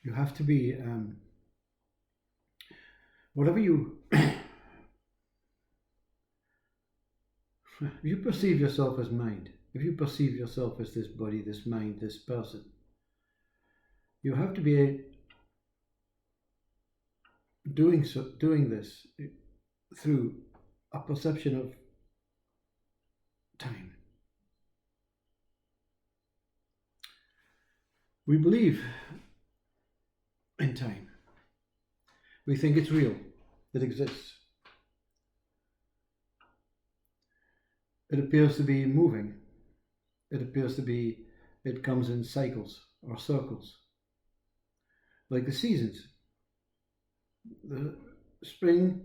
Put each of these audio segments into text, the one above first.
You have to be, whatever you, if you perceive yourself as mind, if you perceive yourself as this body, this mind, this person, you have to be doing this through a perception of time. We believe in time. We think it's real, it exists. It appears to be moving. It comes in cycles or circles. Like the seasons. The spring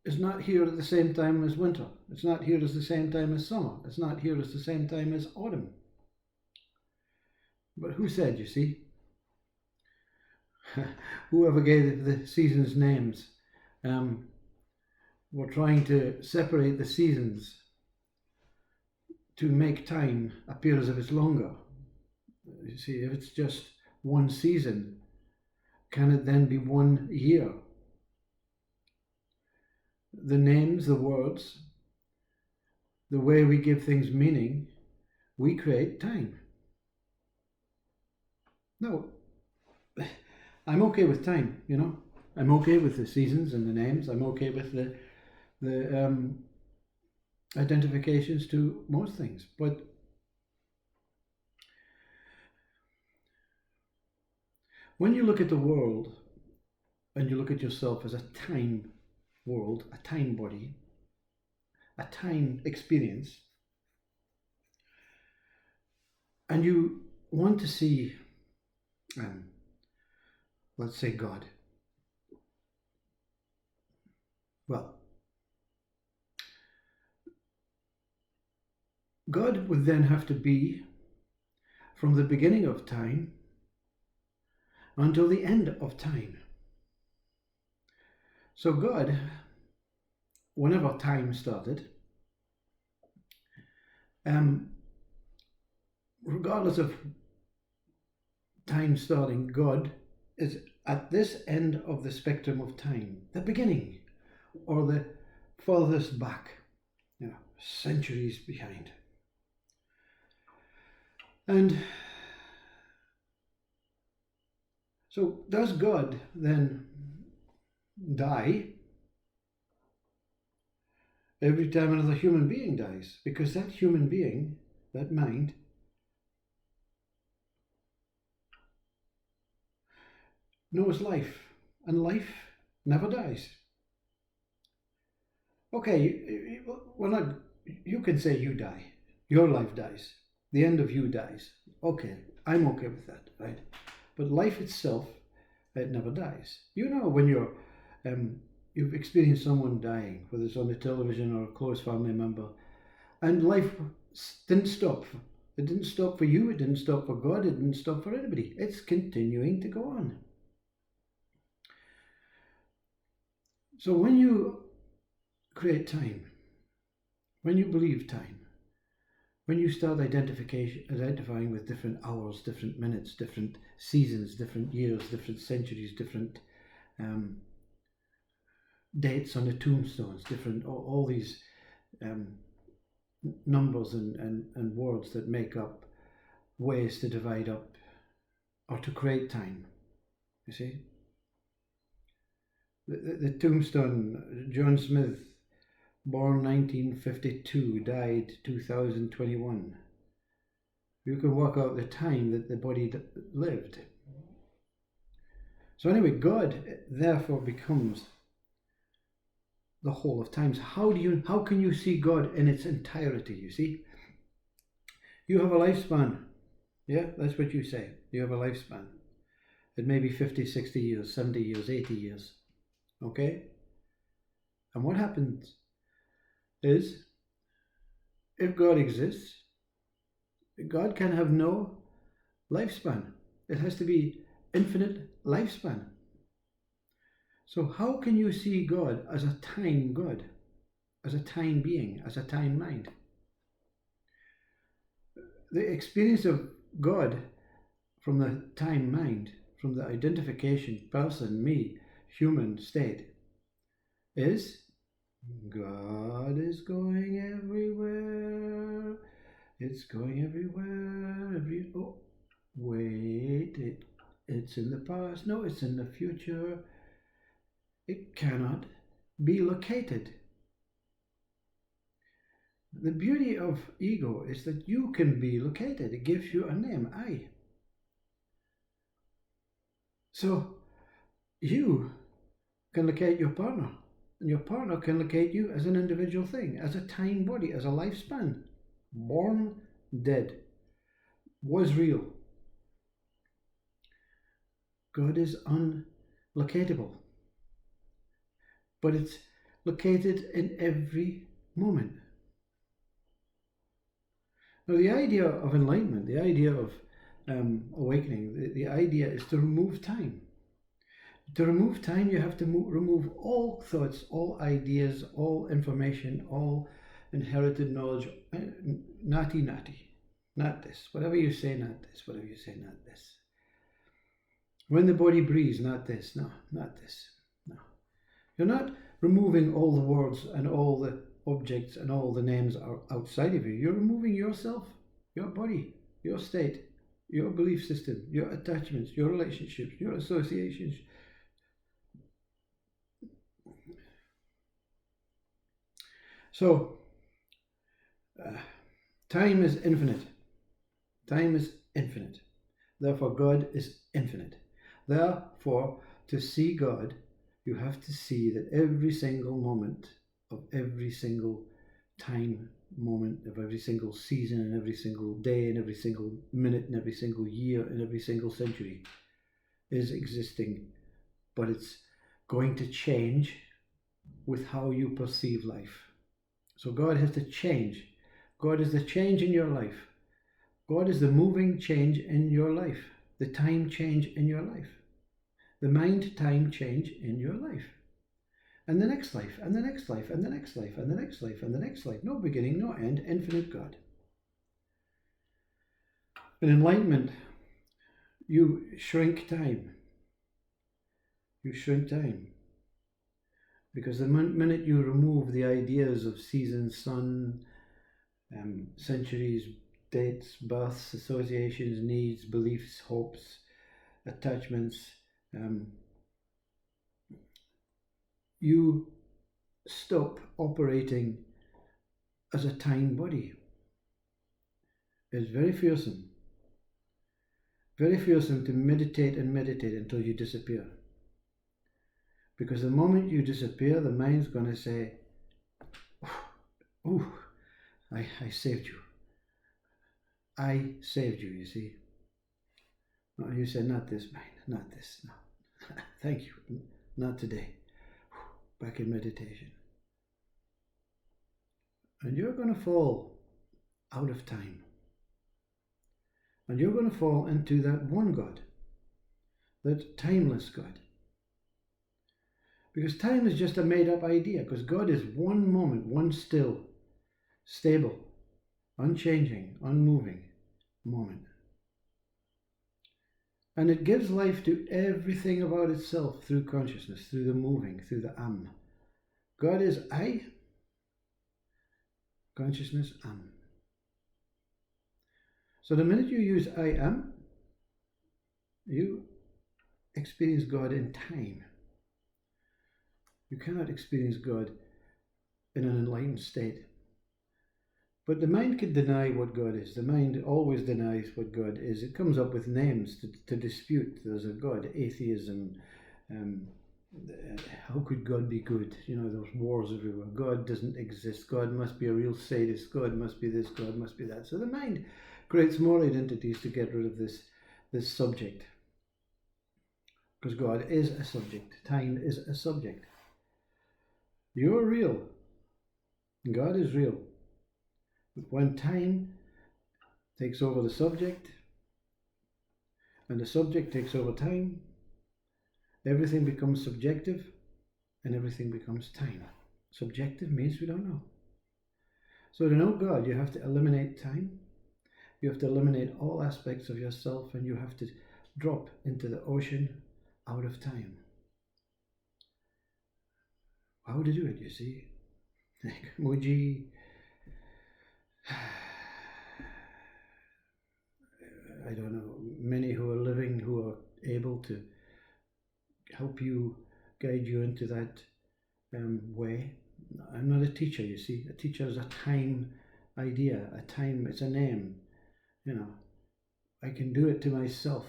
is not here at the same time as winter. It's not here at the same time as summer. It's not here at the same time as autumn. But who said, you see? Whoever gave the seasons names, were trying to separate the seasons to make time appear as if it's longer. You see, if it's just one season, can it then be 1 year? The names, the words, the way we give things meaning, we create time. No, I'm okay with time, you know. I'm okay with the seasons and the names. I'm okay with the identifications to most things. But when you look at the world and you look at yourself as a time world, a time body, a time experience, and you want to see, let's say, God. Well, God would then have to be from the beginning of time until the end of time. So God, whenever time started, regardless of time starting, God is at this end of the spectrum of time, the beginning, or the furthest back, centuries behind. And so does God then die every time another human being dies? Because that human being, that mind, knows life, and life never dies. Okay, you can say you die, your life dies, the end of you dies. Okay, I'm okay with that, right? But life itself, it never dies. You know, when you've experienced someone dying, whether it's on the television or a close family member, and life didn't stop. It didn't stop for you, it didn't stop for God, it didn't stop for anybody. It's continuing to go on. So when you create time, when you believe time, when you start identifying with different hours, different minutes, different seasons, different years, different centuries, different dates on the tombstones, different all these numbers and words that make up ways to divide up or to create time, you see? The tombstone, John Smith, born 1952, died 2021. You can work out the time that the body lived. So anyway, God therefore becomes the whole of times. How can you see God in its entirety, you see? You have a lifespan. Yeah, that's what you say. You have a lifespan. It may be 50, 60 years, 70 years, 80 years. Okay? And what happens is, if God exists, God can have no lifespan. It has to be infinite lifespan. So how can you see God as a time God, as a time being, as a time mind? The experience of God from the time mind, from the identification, person, me, human state, is God is going everywhere. It's going everywhere. Oh, wait, it's in the past. No, it's in the future. It cannot be located. The beauty of ego is that you can be located. It gives you a name, I. So you can locate your partner, and your partner can locate you as an individual thing, as a time body, as a lifespan. Born, dead, was real. God is unlocatable, but it's located in every moment. Now, the idea of enlightenment, the idea of awakening, the idea is to remove time. To remove time, you have to remove all thoughts, all ideas, all information, all inherited knowledge. Not this. Whatever you say, not this. Whatever you say, not this. When the body breathes, not this. No, not this. No. You're not removing all the words and all the objects and all the names are outside of you. You're removing yourself, your body, your state, your belief system, your attachments, your relationships, your associations. So, time is infinite. Time is infinite. Therefore, God is infinite. Therefore, to see God, you have to see that every single moment of every single time moment of every single season and every single day and every single minute and every single year and every single century is existing, but it's going to change with how you perceive life. So God has to change. God is the change in your life. God is the moving change in your life, the time change in your life, the mind-time change in your life. And the next life, and the next life, and the next life, and the next life, and the next life. No beginning, no end, infinite God. In enlightenment, you shrink time. You shrink time. Because the minute you remove the ideas of seasons, sun, centuries, dates, births, associations, needs, beliefs, hopes, attachments, you stop operating as a time body. It's very fearsome. Very fearsome to meditate and meditate until you disappear. Because the moment you disappear, the mind's going to say, "Ooh, I saved you. I saved you," you see. No, you say, "Not this, mind, not this. No. Thank you. Not today." Back in meditation. And you're going to fall out of time. And you're going to fall into that one God, that timeless God. Because time is just a made-up idea, because God is one moment, one still, stable, unchanging, unmoving moment. And it gives life to everything about itself through consciousness, through the moving, through the God is I, consciousness, So the minute you use I am, you experience God in time. You cannot experience God in an enlightened state. But the mind can deny what God is. The mind always denies what God is. It comes up with names to dispute. There's a God, atheism. How could God be good? You know, there's wars everywhere. God doesn't exist. God must be a real sadist. God must be this. God must be that. So the mind creates more identities to get rid of this subject. Because God is a subject. Time is a subject. You're real. God is real. When time takes over the subject, and the subject takes over time, everything becomes subjective, and everything becomes time. Subjective means we don't know. So to know God, you have to eliminate time. You have to eliminate all aspects of yourself, and you have to drop into the ocean out of time. How to do it, you see? Like Mooji, I don't know, many who are living, who are able to help you, guide you into that way. I'm not a teacher, you see. A teacher is a time idea, a time, it's a name. You know, I can do it to myself,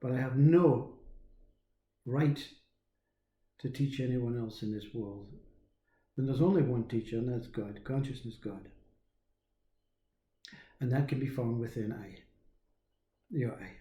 but I have no right to teach anyone else in this world. Then there's only one teacher, and that's God, consciousness God. And that can be found within your eye.